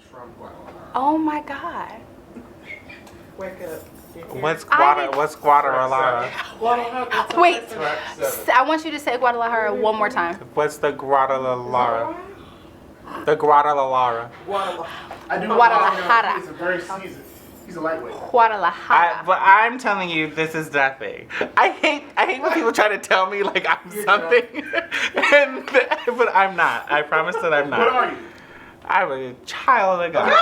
From Guadalajara. Oh my God. Wake up. What's Guadalajara? Wait, I want you to say Guadalajara one more time. What's the Guadalajara? The Guadalajara. I do Guadalajara. He's a very seasoned. He's a lightweight. Guadalajara. But I'm telling you, this is nothing. I hate when people try to tell me like I'm something, but I'm not. I promise that I'm not. What are you? I'm a child of God.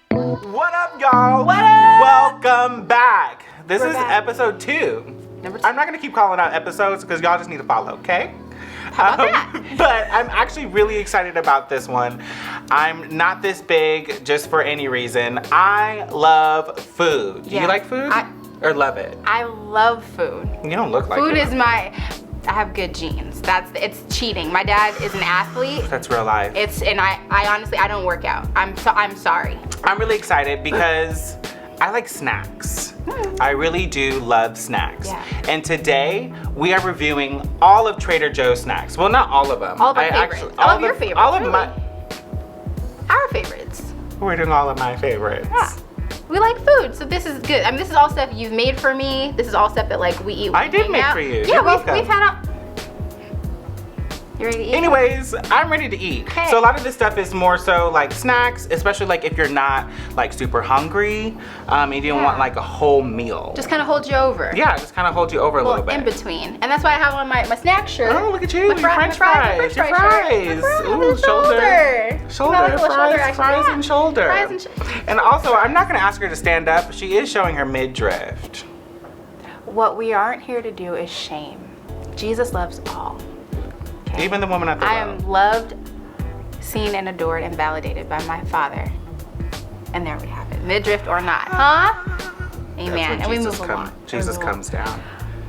What up, y'all? What up? Welcome back. This We're is back. episode 2. Number 2. I'm not gonna keep calling out episodes because y'all just need to follow, okay? How about that? But I'm actually really excited about this one. I'm not this big just for any reason. I love food. Do Yeah. you like food? Or love it? I love food. You don't look like Food it. is I have good genes. It's cheating. My dad is an athlete. That's real life. And I honestly, I don't work out. I'm sorry. I'm really excited because I like snacks. I really do love snacks. Yeah. And today we are reviewing all of Trader Joe's snacks. Well, not all of them. All of our favorites. All of your favorites, All of really. Our favorites. We're doing all of my favorites. Yeah. We like food, so this is good. I mean, this is all stuff you've made for me. This is all stuff that like we eat. I did make for you. Yeah, You're we've welcome. had. You ready to eat? Anyways, I'm ready to eat. Okay. So a lot of this stuff is more so like snacks, especially like if you're not like super hungry and you don't want like a whole meal. Just kind of hold you over. Yeah, just kind of hold you over a little bit. In between, and that's why I have on my snack shirt. Oh, look at you, My your french fries. French Your fry fries. shirt. My Ooh, shoulder. Shoulder, Fries and shoulder. Fries and And also, I'm not gonna ask her to stand up. She is showing her midriff. What we aren't here to do is shame. Jesus loves all. Okay? Even the woman at the I well. am loved, seen, and adored, and validated by my Father. And there we have it. Midriff or not, huh? Amen. And we move along. Jesus comes down.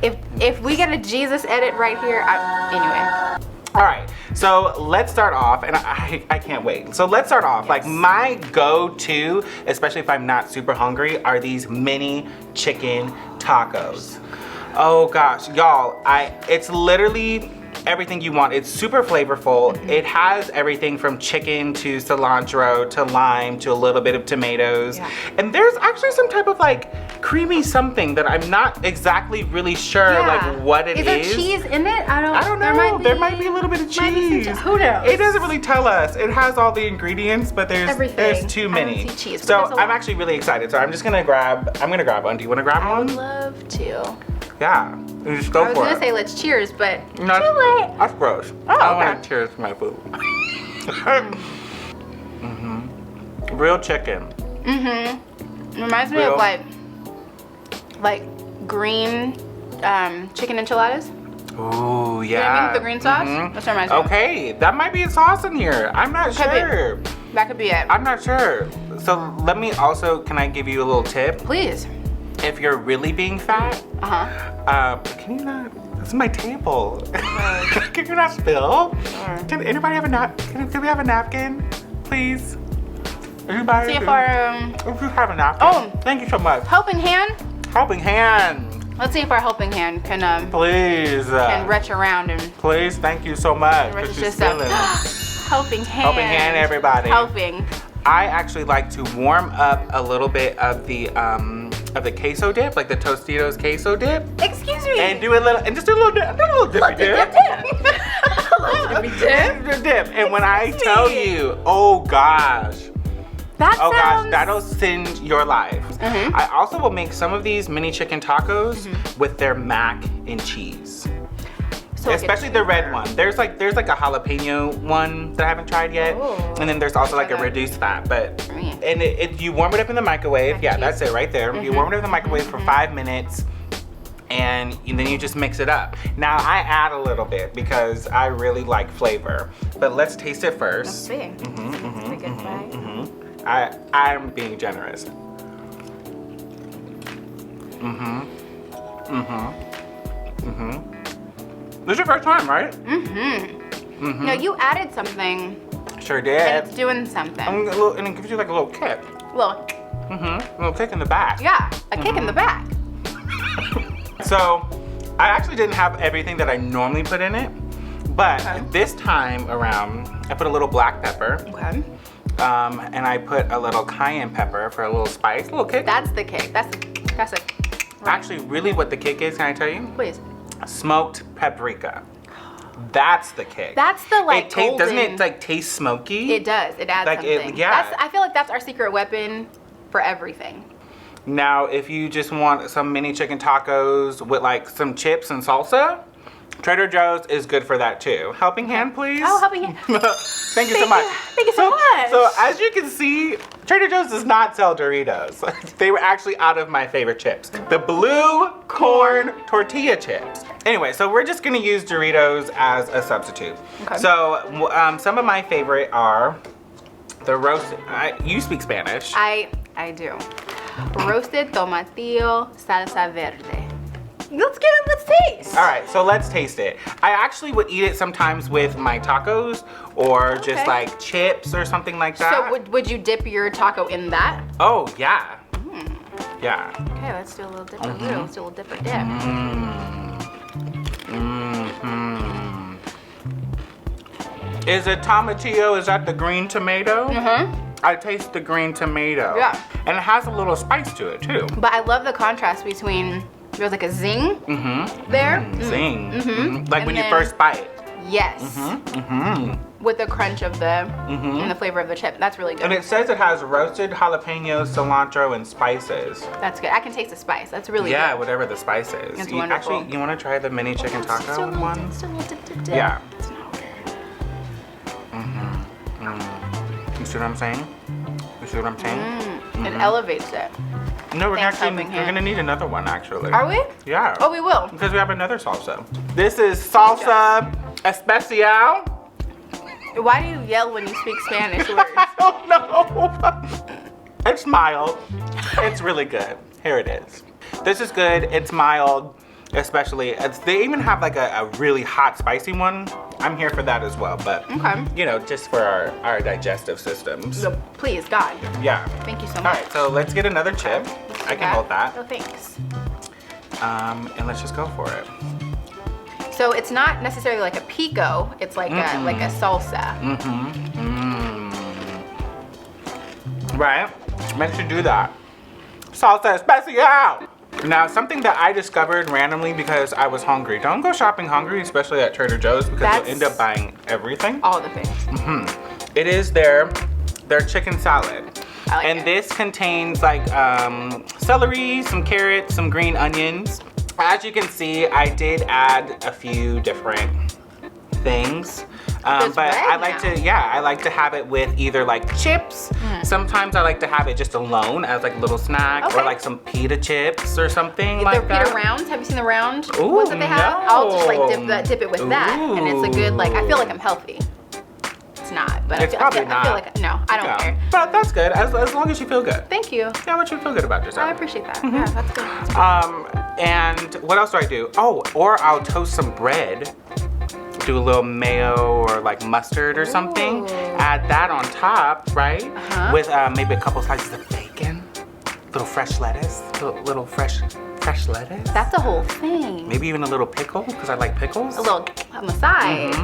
If we get a Jesus edit right here, anyway. All right, so let's start off, and I can't wait. So let's start off. Like my go-to, especially if I'm not super hungry, are these mini chicken tacos. Oh gosh, y'all, it's literally everything you want. It's super flavorful. It has everything from chicken to cilantro to lime to a little bit of tomatoes. Yeah. And there's actually some type of like creamy something that I'm not exactly really sure like what it is. Is there cheese in it? I don't know. There might be a little bit of cheese. Who knows? It doesn't really tell us. It has all the ingredients, but there's too many. I don't see cheese, so but there's a I'm lot. actually really excited. So I'm gonna grab one. Do you want to grab I one? would love to. Yeah. You just go I was for gonna it. say let's cheers, but No, too late. That's gross. Oh, I don't okay. want to cheers to my food. Real chicken. Reminds me of like green chicken enchiladas. Ooh, yeah. You know what I mean? The green sauce? That's what it reminds me of. Okay, that might be a sauce in here. I'm not Could be. sure. That could be it. I'm not sure. So let me also, can I give you a little tip? Please. If you're really being fat, can you not, this is my table. Can you not spill? Can anybody have a napkin? Can we have a napkin, please? Anybody? See if our If you have a napkin. Oh. Thank you so much. helping hand. Helping hand. Let's see if our helping hand can Please. can retch around and Please, thank you so much. retch for this spilling. helping hand. Helping hand, everybody. Helping. I actually like to warm up a little bit of the queso dip, like the Tostitos queso dip, Excuse me. and do a little, and just do a little dip, dippy dip. Dip. And when I tell you, oh gosh, that'll send your life. I also will make some of these mini chicken tacos with their mac and cheese. So Especially the red one. There's like a jalapeno one that I haven't tried yet, and then there's also like a reduced fat. But and you warm it up in the microwave. Yeah, that's it right there. You warm it up in the microwave for 5 minutes, and then you just mix it up. Now I add a little bit because I really like flavor. But let's taste it first. Let's see. Take a good bite. I'm being generous. This is your first time, right? No, you added something Sure and did. it's doing something. And it gives you like a little kick. Look, A little kick in the back. yeah, a kick in the back. So, I actually didn't have everything that I normally put in it, but Okay. this time around, I put a little black pepper, Okay. and I put a little cayenne pepper for a little spice, a little kick. That's the kick. That's a Actually, really what the kick is, can I tell you? Please. Smoked paprika. That's the kick. That's the like it doesn't golden. it like taste smoky? It does. It adds Like, it- something. yeah. I feel like that's our secret weapon for everything. Now, if you just want some mini chicken tacos with like some chips and salsa, Trader Joe's is good for that too. Helping hand, please. Oh, helping hand. Thank you so much. Thank you so much. So as you can see, Trader Joe's does not sell Doritos. They were actually out of my favorite chips. The blue corn tortilla chips. Anyway, so we're just gonna use Doritos as a substitute. Okay. So some of my favorite are the roasted, you speak Spanish. I do. Roasted tomatillo salsa verde. Let's get it. Let's taste. All right, so let's taste it. I actually would eat it sometimes with my tacos or just Okay. like chips or something like that. So would you dip your taco in that? Oh, yeah. Yeah. Okay, let's do a little dipper. Let's do a little dipper dip. Is it tomatillo? Is that the green tomato? I taste the green tomato. Yeah. And it has a little spice to it too. But I love the contrast between there's like a zing there. Zing. Like And when you then- first bite. Yes. With the crunch of the and the flavor of the chip. That's really good. And it says it has roasted jalapenos, cilantro, and spices. That's good. I can taste the spice. That's really Yeah, good. whatever the spice is. It's You, wonderful. actually, you want to try the mini chicken Just a taco little- one? just a little dip. Yeah. It's not weird. You see what I'm saying? You see what I'm saying? It elevates it. No, we're Thanks, actually helping we're hand. gonna need another one actually. Are we? Yeah. Oh, we will. Because we have another salsa. This is salsa especial. Why do you yell when you speak Spanish words? I don't know. It's mild. It's really good. Here it is. This is good. It's mild, especially. They even have like a really hot, spicy one. I'm here for that as well, but Okay. you know, just for our digestive systems. No, please, God. Yeah. Thank you so All much. right, so let's get another chip. I can hold that. Oh, thanks. And let's just go for it. So it's not necessarily like a pico. It's like a salsa. Right? Meant to do that. Salsa especial! Now, something that I discovered randomly because I was hungry. Don't go shopping hungry, especially at Trader Joe's, because That's- you'll end up buying everything. All the things. It is their chicken salad. I like And it. this contains like celery, some carrots, some green onions. As you can see, I did add a few different things. It's But red I like now. to, I like to have it with either like chips. Sometimes I like to have it just alone as like a little snack, or Okay. like some pita chips or something The like that. pita rounds. Have you seen the round Ooh, ones that they have? I'll just like no. dip it with that, and it's a good like. I feel like Ooh. I'm healthy. It's not, but It's I probably feel like no, I don't Yeah. care. But that's good, as long as you feel good. Thank you. Yeah, what you feel good about I yourself. appreciate that. Yeah, that's good. And what else do I do? Oh, or I'll toast some bread. Do a little mayo or like mustard or something. Ooh. Add that on top, right? Uh-huh. With maybe a couple slices of bacon. Little fresh lettuce. Little fresh lettuce. That's a whole thing. Maybe even a little pickle, because I like pickles. A little on the side.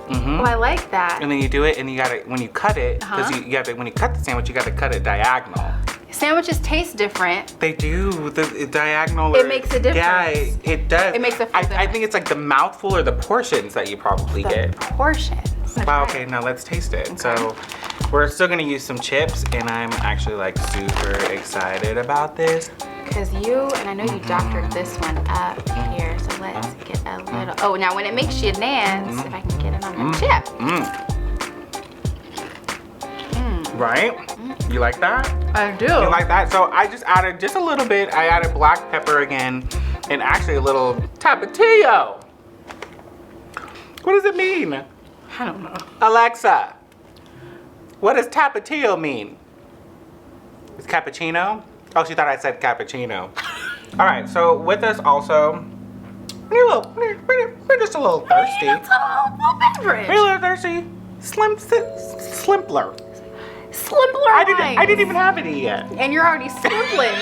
Oh, I like that. And then you do it, and you gotta, when you cut it, because you gotta, when you cut the sandwich, you gotta cut it diagonal. Sandwiches taste different. They do, the diagonal. It makes a difference. Yeah, it does. It makes a full I difference. think it's like the mouthful or the portions that you probably The get. portions. Wow, okay, now let's taste it. So we're still gonna use some chips, and I'm actually like super excited about this. Because you, and I know you doctored this one up here, so let's get a little. Oh, now when it makes you dance, if I can get it on the chip. Right? You like that? I do. You like that? So I just added just a little bit. I added black pepper again, and actually a little tapatio. What does it mean? I don't know. Alexa, what does tapatio mean? It's cappuccino? Oh, she thought I said cappuccino. All right, so with us also, we're just a little thirsty. It's a little beverage. We're a little thirsty. Slimpler. Slimpler I wines. didn't even have any yet. And you're already slimpling.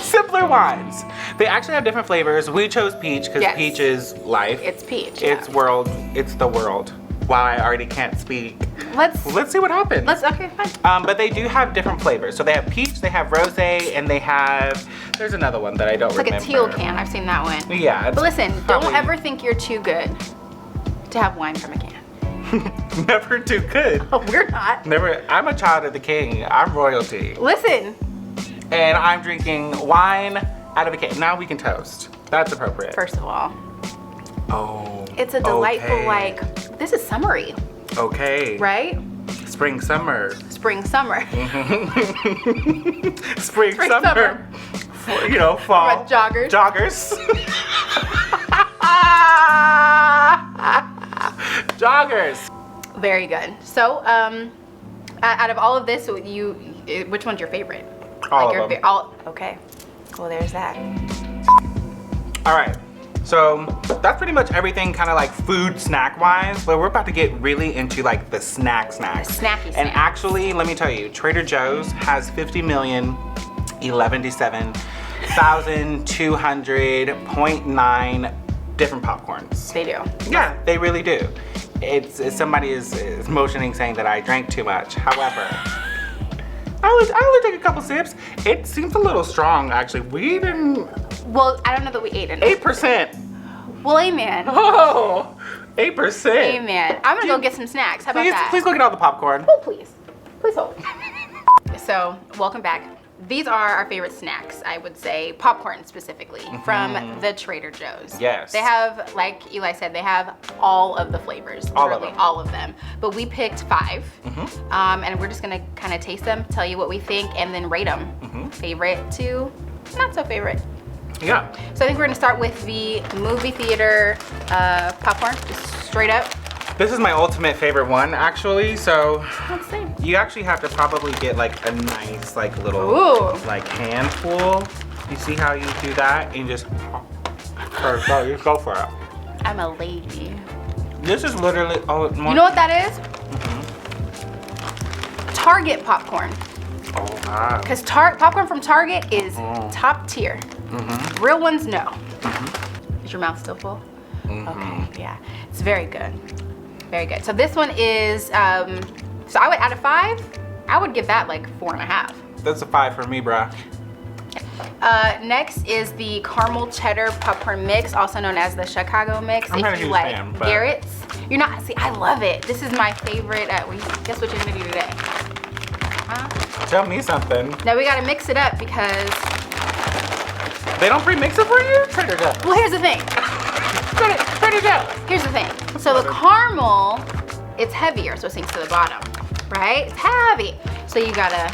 Simpler wines. They actually have different flavors. We chose peach because Yes. peach is life. It's peach. It's world. It's the world. Wow, I already can't speak. Let's see what happens. okay, fine. But they do have different flavors. So they have peach, they have rosé, and they have, there's another one that I don't It's like remember. a teal can. I've seen that one. Yeah. But listen, probably- don't ever think you're too good to have wine from a can. Never too good. Oh, we're not. Never. I'm a child of the king. I'm royalty. Listen, And I'm drinking wine out of a can. Now we can toast. That's appropriate. first of all, Oh. it's a delightful, okay. like, this is summery, Okay. right? Spring, summer. Spring, summer. Spring, Spring, summer. You know, fall. What, joggers? Joggers. Joggers. Very good. So, out of all of this, which one's your favorite? All like of them. Okay. Well, there's that. All right. So that's pretty much everything kind of like food snack wise, but we're about to get really into like the snacks. Snacky And snacks. actually, let me tell you, Trader Joe's has 50,011,200.9 different popcorns. They do. Yeah, they really do. It's somebody is motioning saying that I drank too much. However, I only took a couple sips. It seems a little strong actually. We didn't. Well, I don't know that we ate it. 8%. Well, amen. Oh, 8%. Amen. I'm gonna go get some snacks. How about that? Please go get all the popcorn. Oh, please. Please hold. So, welcome back. These are our favorite snacks, I would say, popcorn specifically, from the Trader Joe's. Yes. They have, like Eli said, they have all of the flavors. All of literally them. all of them. But we picked 5. And we're just gonna kind of taste them, tell you what we think, and then rate them. Favorite to not so favorite. Yeah. So I think we're gonna start with the movie theater popcorn, just straight up. This is my ultimate favorite one actually. So Let's see. you actually have to probably get like a nice like little Ooh. like handful. You see how you do that? And you just go for it. I'm a lady. This is literally You know what that is? Target popcorn. Oh wow. Because popcorn from Target is top tier. Real ones, no. Is your mouth still full? Okay, yeah. It's very good. Very good. So this one is, so I would, out of 5, I would give that like 4.5. That's a 5 for me, bruh. Next is the caramel cheddar popcorn mix, also known as the Chicago mix. I'm not a If you huge like fan, but- Garrett's. You're not, see, I love it. This is my favorite. Guess what you're gonna do today? Huh? Tell me something. Now we gotta mix it up because, They don't pre-mix it for you? Trader Joe's. well, here's the thing. Trader Joe's. Here's the thing. So the caramel, it's heavier, so it sinks to the bottom, right? It's heavy. So you gotta,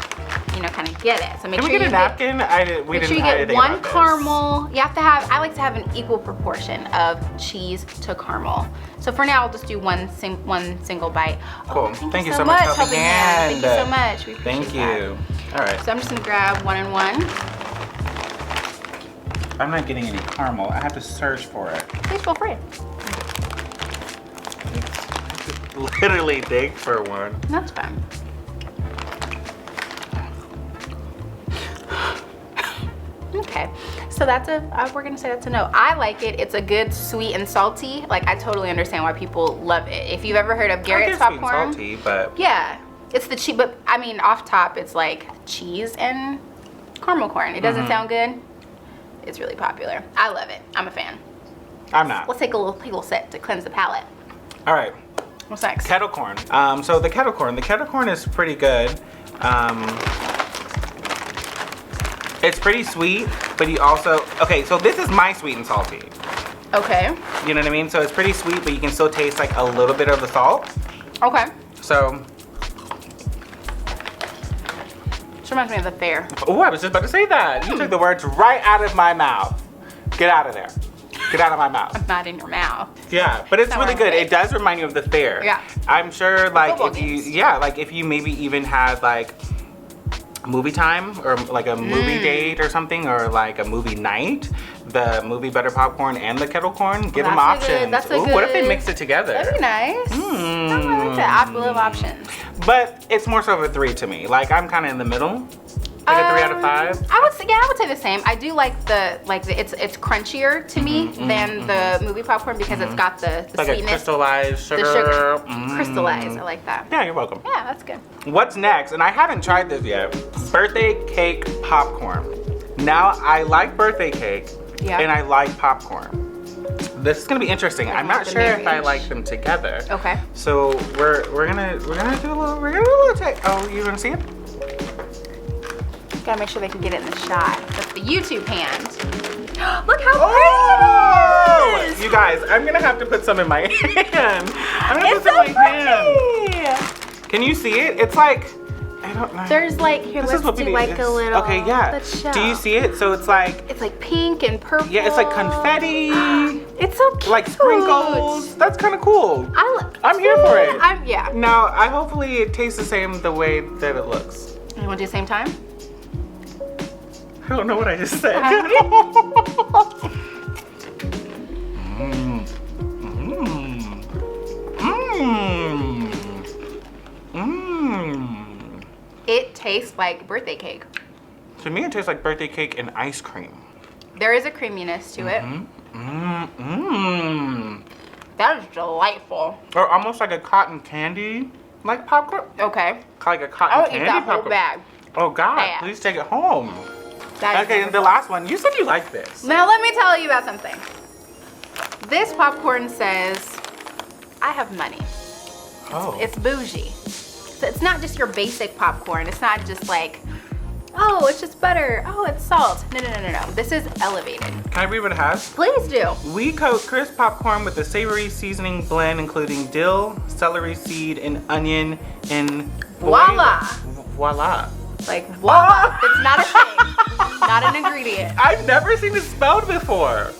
kind of get it. So make Can sure we get a you napkin? make sure you get one caramel. You have to have, I like to have an equal proportion of cheese to caramel. So for now, I'll just do one single bite. Cool. Oh, Thank you so much, Helping Hand. Thank you so Hand. much. We Thank appreciate you. All right. that. So I'm just gonna grab 1 and 1. I'm not getting any caramel. I have to search for it. Please feel free. Literally dig for one. That's fine. Okay, so that's we're gonna say that's a no. I like it. It's a good sweet and salty. Like, I totally understand why people love it. If you've ever heard of Garrett's I guess sweet and popcorn, salty, but yeah, it's the cheese. But I mean, off top, it's like cheese and caramel corn. It doesn't sound good. It's really popular. I love it. I'm a fan. I'm not. Let's take a little sip to cleanse the palate. All right. What's next? Kettle corn. So the kettle corn is pretty good. It's pretty sweet, but you also, okay, so this is my sweet and salty. Okay. You know what I mean? So it's pretty sweet, but you can still taste like a little bit of the salt. Okay. So, This reminds me of the fair. oh, I was just about to say that. You took the words right out of my mouth. Get out of there. Get out of my mouth. Not in your mouth. Yeah, but it's Not really where good. I'm It does remind you of the fair. Yeah. I'm sure like Football if you, games. yeah, like if you maybe even had like movie time or like a movie date or something, or like a movie night, the movie butter popcorn and the kettle corn, give them options. What if they mix it together? That'd be nice. I like that. I love options. But it's more so of a 3 to me. Like I'm kind of in the middle. Like a 3 out of 5. I would say the same. I do like it's crunchier to me than the movie popcorn because it's got the like sweetness. A crystallized sugar. The sugar. Crystallized. I like that. Yeah, you're welcome. Yeah, that's good. What's next? And I haven't tried this yet. Birthday cake popcorn. Now I like birthday cake and I like popcorn. This is gonna be interesting. I'm not sure if I like them together. Okay. So we're gonna do a little taste. Oh, you wanna see it? Gotta make sure they can get it in the shot. That's the YouTube hand. Look how pretty it is! You guys, I'm gonna have to put some in my hand. I'm gonna put some in my hand. Can you see it? It's like, I don't know. There's like, here, let's do like a little. Okay, yeah. Let's show. Do you see it? So it's like pink and purple. Yeah, it's like confetti. It's so cute. Like sprinkles. That's kind of cool. I'm here for it. Yeah. Now, hopefully it tastes the same the way that it looks. You want to do the same time? I don't know what I just said. It tastes like birthday cake. To me, it tastes like birthday cake and ice cream. There is a creaminess to it. That is delightful. Or almost like a cotton candy, like popcorn. Okay. Like a cotton candy eat that popcorn. whole bag. Oh God, Yeah. please take it home. That Okay, and the last one, you said you like this. Now let me tell you about something. This popcorn says, I have money. It's bougie. So it's not just your basic popcorn. It's not just like, oh, it's just butter. Oh, it's salt. No. This is elevated. Can I read what it has? Please do. We coat crisp popcorn with a savory seasoning blend including dill, celery seed, and onion, and Voila. Voila. Like, voila. It's not a thing. Not an ingredient. I've never seen it spelled before.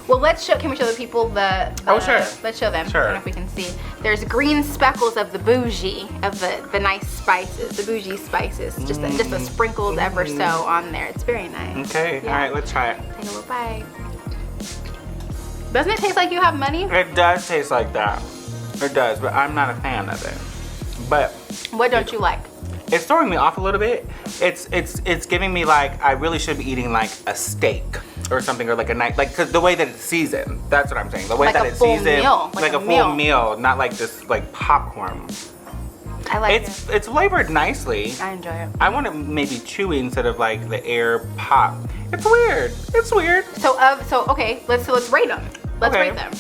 Well, can we show the people the oh, sure. Let's show them. Sure. I don't know if we can see. There's green speckles of the bougie, of the nice spices, the bougie spices. Just a sprinkled ever so on there. It's very nice. Okay, Yeah. all right, let's try it. Take a little bite. Doesn't it taste like you have money? It does taste like that. It does, but I'm not a fan of it. But What don't you like? it's throwing me off a little bit. It's giving me like I really should be eating like a steak or something, or like a night, like cause the way that it's seasoned. That's what I'm saying. The way Like that a it's full seasoned, meal, like a full meal, not like just like popcorn. I like it. It's flavored nicely. I enjoy it. I want it maybe chewy instead of like the air pop. It's weird. It's weird. So okay, let's rate them. Let's Okay. rate them.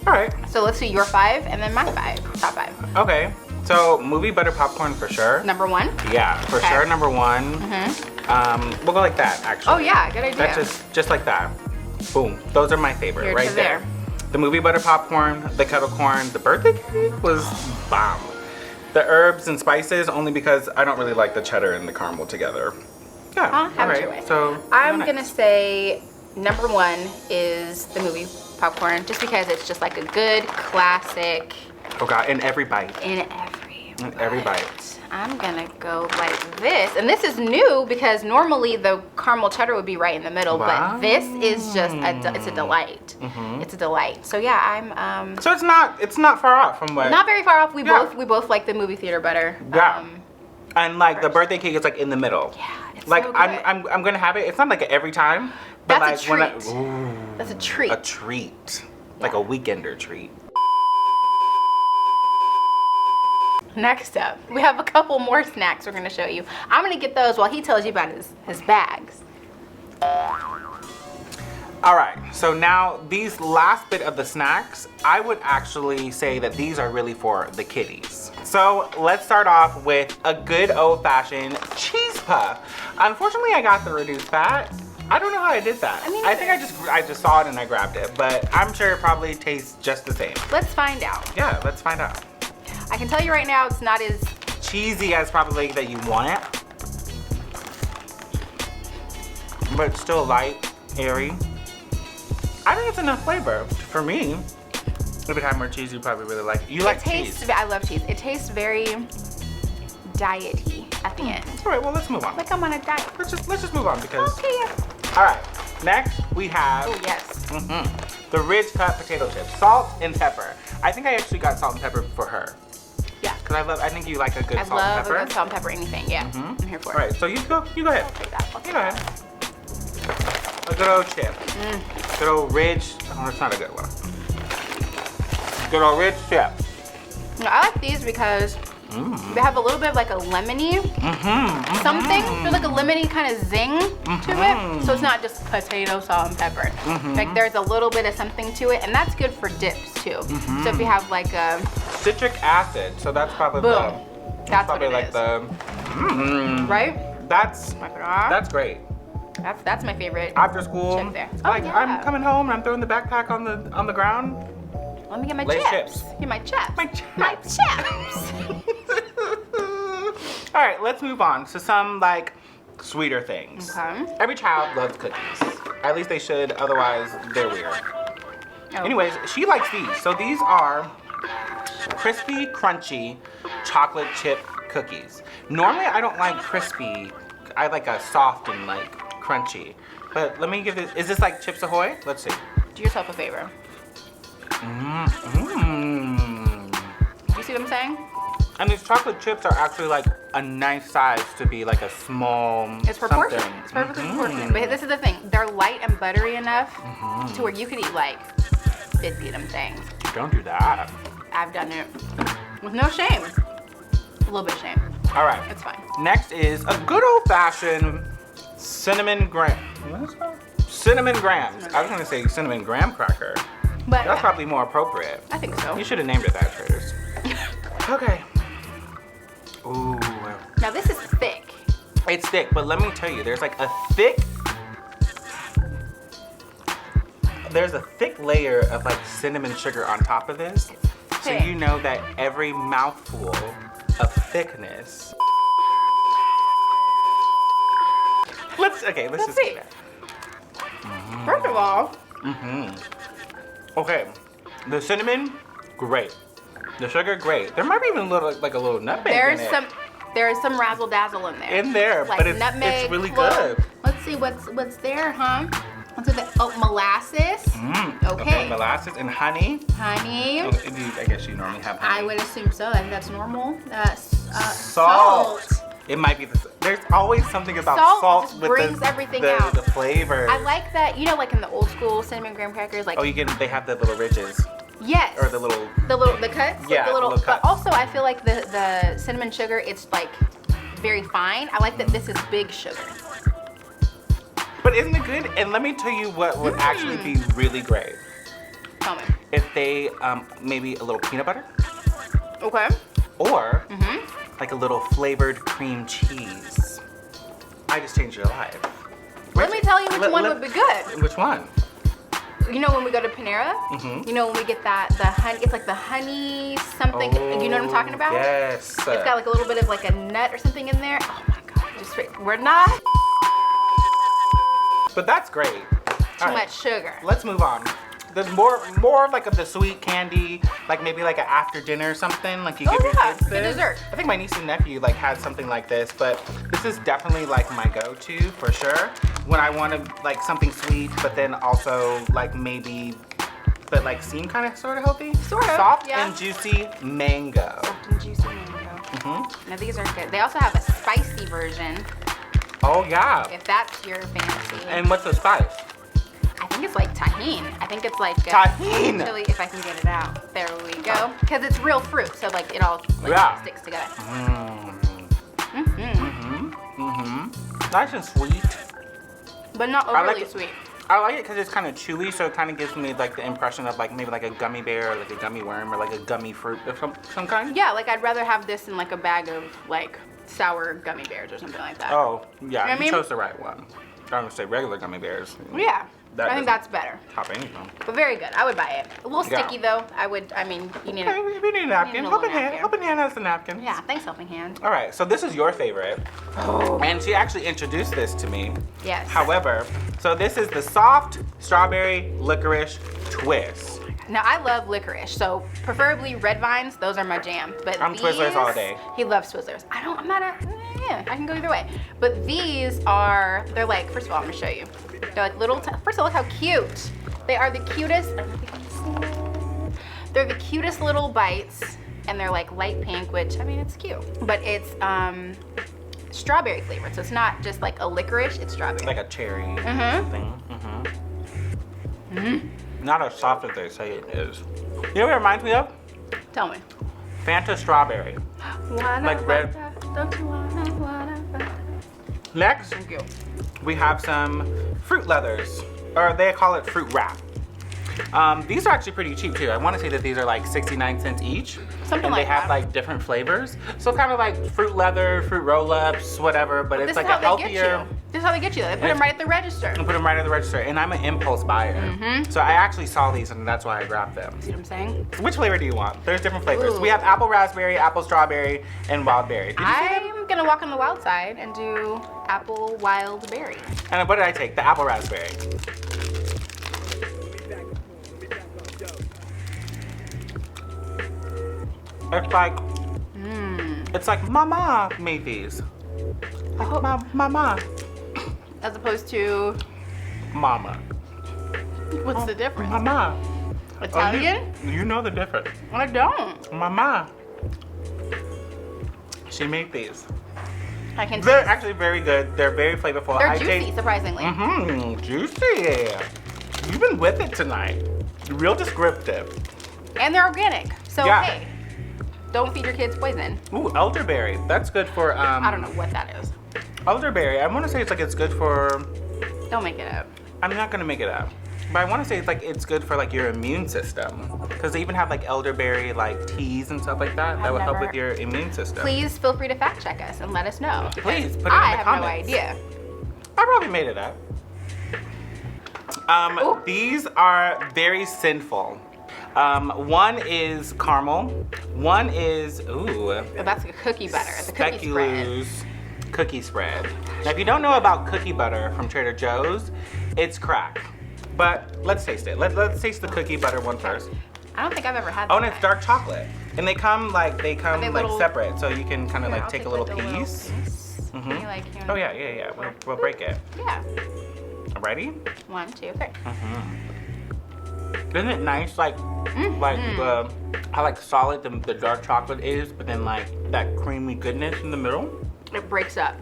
All right. So let's do your 5 and then my 5. Top 5. Okay. So movie butter popcorn for sure. Number 1. Yeah, for Okay. sure. Number 1. We'll go like that actually. Oh yeah, good idea. That's just like that. Boom. Those are my favorite Here right to there. there. The movie butter popcorn, the kettle corn, the birthday cake was bomb. The herbs and spices only because I don't really like the cheddar and the caramel together. Yeah. I'll have all it right. your way. So I'm gonna say number 1 is the movie popcorn, just because it's just like a good classic oh God, in every bite. in every bite. I'm gonna go like this, and this is new because normally the caramel cheddar would be right in the middle, Wow. but this is just it's a delight. It's a delight. So yeah, I'm So it's not far off from what. not very far off. We Yeah. both like the movie theater better. Yeah. And like the birthday cake is like in the middle. Yeah, it's Like so good. I'm gonna have it. It's not like every time, but That's a like treat. ooh, That's a treat. a treat, like a weekender treat. Next up, we have a couple more snacks we're gonna show you. I'm gonna get those while he tells you about his bags. All right, so now these last bit of the snacks, I would actually say that these are really for the kiddies. So let's start off with a good old-fashioned cheese puff. Unfortunately, I got the reduced fat. I don't know how I did that. I think I just saw it and I grabbed it, but I'm sure it probably tastes just the same. Let's find out. Yeah, let's find out. I can tell you right now, it's not as Cheesy as probably that you want it, but it's still light, airy. I think it's enough flavor for me. If it had more cheese, you'd probably really like it. You like cheese. I love cheese. It tastes very diety at the end. All right, well, let's move on. Like I'm on a diet. Let's just move on because. Okay. All right, next we have Oh yes. the ridge cut potato chips, salt and pepper. I think I actually got salt and pepper for her. Yeah. Cause I think you like a good I salt and love pepper. a good salt and pepper anything. Yeah. I'm here for All it. right, so you go ahead. I'll take that. I'll You take go that. ahead. A good old chip. Good old ridge. Oh, that's not a good one. Good old ridge chip. No, I like these because they have a little bit of like a lemony something. There's like a lemony kind of zing to it. So it's not just potato, salt, and pepper. Like there's a little bit of something to it, and that's good for dips too. So if you have like a Citric acid. So that's probably boom, that's what probably it like is. Right? That's Wipe it off. that's great. That's my favorite. After school, Chip there. like Oh, yeah. I'm coming home and I'm throwing the backpack on the ground. Let me get my Lay's chips. chips. Get my chips. My chips. My chips. All right, let's move on to some like sweeter things. Okay. Every child loves cookies. At least they should, otherwise they're weird. Oh. Anyways, she likes these. So these are crispy, crunchy chocolate chip cookies. Normally I don't like crispy. I like a soft and like crunchy. But let me give this, is this like Chips Ahoy? Let's see. Do yourself a favor. Mmm. You see what I'm saying? And these chocolate chips are actually like a nice size to be like a small It's proportioned. something. It's perfectly proportioned. But this is the thing. They're light and buttery enough to where you could eat like 50 of them things. Don't do that. I've done it with no shame. A little bit of shame. All right. It's fine. Next is a good old-fashioned cinnamon graham. What is that? Cinnamon grams. I was gonna say cinnamon graham cracker. But That's probably more appropriate. I think so. You should have named it that, Traders. Okay. Ooh. Now this is thick. It's thick, but let me tell you, there's like a thick layer of like cinnamon sugar on top of this. So thick. you know that every mouthful of thickness. Let's just see. do that. First of all, Okay, the cinnamon, great. The sugar, great. There might be even a little nutmeg in it. there is some razzle dazzle in there. In there, like but it's nutmeg, really clove. good. Let's see what's there, huh? What's it? Oh, molasses. Okay. Molasses and honey. Honey. Oh, I guess you normally have honey. I would assume so. I think that's normal. Salt. It might be there's always something about salt just with brings everything out. the flavor. I like that. You know, like in the old school cinnamon graham crackers, like Oh, they have the little ridges yes, or the little. the cuts. Yeah, like the little the little cuts. But also, I feel like the cinnamon sugar, it's like very fine. I like that this is big sugar. But isn't it good? And let me tell you what would actually be really great Tell me. if they maybe a little peanut butter Okay. or like a little flavored cream cheese. I just changed your life. Let me tell you which one would be good. Which one? You know when we go to Panera, you know when we get the honey, it's like the honey something. You know what I'm talking about? Yes. It's got like a little bit of like a nut or something in there. Oh my god! We're not But that's great. too much sugar. Let's move on. There's more like of the sweet candy, like maybe like an after dinner or something, like you give your kids the this. dessert. I think my niece and nephew like had something like this, but this is definitely like my go-to for sure. When I want to like something sweet, but then also like maybe, but like seem kind of sort of healthy. Sort of, Soft yeah. and juicy mango. Soft and juicy mango. Now these are good. They also have a spicy version, Oh yeah. if that's your fancy. And what's the spice? I think it's like tahini. I think it's like Tahini. chili, if I can get it out. There we go. Because it's real fruit, so like it all like, Yeah. sticks together. Nice and sweet. But not I like overly it. sweet. I like it because it's kind of chewy, so it kind of gives me like the impression of like maybe like a gummy bear, or like a gummy worm, or like a gummy fruit of some kind. Yeah, like I'd rather have this in like a bag of like sour gummy bears or something like that. Oh, yeah, You know what I you mean? chose the right one. I would say regular gummy bears. Yeah, That I think doesn't that's better. top anything. But very good. I would buy it. A little Yeah. sticky though. I mean, you need Okay, a, if you need a napkin, a little helping hand. napkin. Helping hand has the napkin. yeah, thanks helping hand. All right, so this is your favorite. And she actually introduced this to me. Yes. However, so this is the soft strawberry licorice twist. Now I love licorice, so preferably red vines. Those are my jam. But I'm Twizzlers all day. He loves Twizzlers. I'm not a. Yeah, I can go either way. But these are. They're like. First of all, I'm gonna show you. They're like little. First of all, look how cute. They are the cutest. I don't know if you can see. They're the cutest little bites, and they're like light pink, which I mean it's cute. But it's strawberry flavored, so it's not just like a licorice. It's strawberry. Like a cherry thing. Not as soft as they say it is. You know what it reminds me of? Tell me. Fanta strawberry. Like red. Don't you wanna. Next, Thank you. we have some fruit leathers, or they call it fruit wrap. These are actually pretty cheap too. I want to say that these are like 69 cents each. Something and like they have that. like different flavors. So kind of like fruit leather, fruit roll-ups, whatever, but it's This like is a how they get healthier. you. This is how they get you. They put them right at the register. And put them right at the register. And I'm an impulse buyer. So I actually saw these and that's why I grabbed them. See what I'm saying? Which flavor do you want? There's different flavors. Ooh. We have apple raspberry, apple strawberry, and wild berry. Did you see them? I'm gonna walk on the wild side and do apple wild berry. And what did I take? The apple raspberry. It's like Mama made these. Like Mama. As opposed to, Mama. what's the difference? Mama. Italian? Oh, you know the difference. I don't. Mama. She made these. I can They're taste. actually very good. They're very flavorful. They're juicy, surprisingly. Juicy. You've been with it tonight. Real descriptive. And they're organic. So Yeah. hey, don't feed your kids poison. Ooh, elderberry. That's good for I don't know what that is. elderberry. I want to say it's like it's good for. Don't make it up. I'm not gonna make it up, but I want to say it's good for like your immune system because they even have like elderberry like teas and stuff like that that I've would help never- with your immune system. Please feel free to fact check us and let us know. Please, put it in I the have comments. no idea. I probably made it up. Ooh. These are very sinful. One is caramel. One is Oh, that's a cookie butter. It's a cookie spread. Speculoos cookie spread. Now, if you don't know about cookie butter from Trader Joe's, it's crack. But let's taste it. Let's taste the cookie butter one first. I don't think I've ever had that. Oh, and it's dark chocolate. And they come like they little- separate, so you can kind of Here, like I'll take a little like, piece. Can you, like, you Oh know- yeah. We'll break it. Yeah. Ready? 1, 2, 3. Isn't it nice, like how like solid the dark chocolate is, but then like that creamy goodness in the middle? It breaks it up.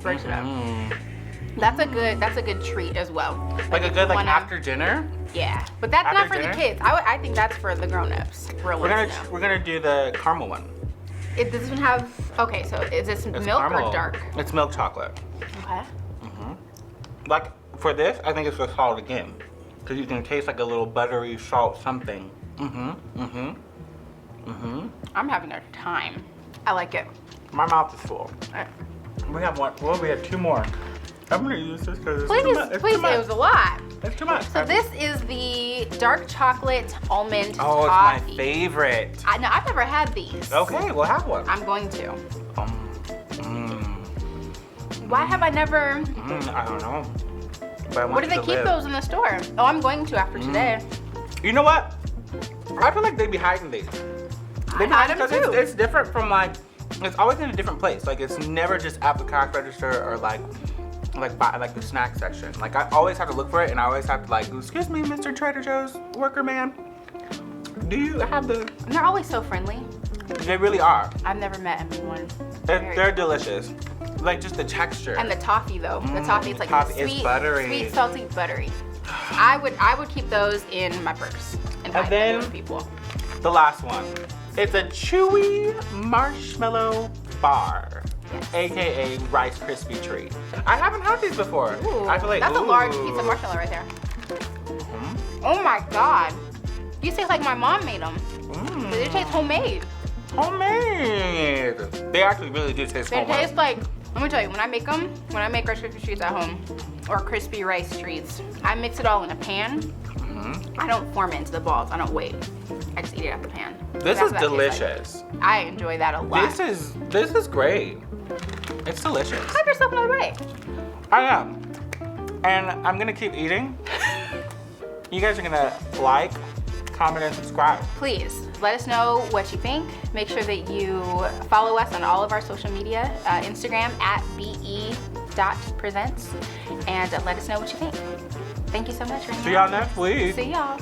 That's a good treat as well. Like a if good you like wanna- after dinner. Yeah, but that's after not for dinner? the kids. I think that's for the grown-ups. Real ones now. We're gonna do the caramel one. It doesn't have. Okay, so is this It's milk caramel. or dark? It's milk chocolate. Okay. Like for this, I think it's the salt again, because you can taste like a little buttery salt something. I'm having a time. I like it. My mouth is full. Alright. We have one. Well, we have two more. I'm gonna use this because it's Please, too much. It's please, too much. it was a lot. It's too much. So this is the dark chocolate almond Oh, it's toffee. my favorite. No, I've never had these. Okay, we'll have one. I'm going to. Mm, Why have I never? I don't know. But I want Where do you they to keep live. those in the store? Oh, I'm going to after today. You know what? I feel like they'd be hiding these. They I hide them because too. it's different from like, it's always in a different place. Like it's never just at the cash register or like the snack section. Like I always have to look for it, and I always have to like, excuse me, Mr. Trader Joe's worker man, do you have the? And they're always so friendly. They really are. I've never met anyone. They're delicious. Like just the texture. And the toffee though, the toffee, it's like toffee is sweet, buttery. sweet, salty, buttery. I would keep those in my purse and hide them then- with people. The last one. It's a chewy marshmallow bar, Yes. aka Rice Krispie treat. I haven't had these before. Ooh, I feel like that's a large ooh. piece of marshmallow right there. Oh my god, you taste like my mom made them. They taste homemade. Homemade. They actually really do taste They homemade. taste like. Let me tell you, when I make Rice Krispie treats at home, or crispy rice treats, I mix it all in a pan. I don't form it into the balls. I don't wait. I just eat it out the pan. This That's is what that tastes delicious. like. I enjoy that a lot. This is great. It's delicious. Have yourself another bite. I am. And I'm gonna keep eating. You guys are gonna like, comment, and subscribe. Please let us know what you think. Make sure that you follow us on all of our social media, Instagram at be.presents, and let us know what you think. Thank you so much, Raina. See y'all next week. See y'all.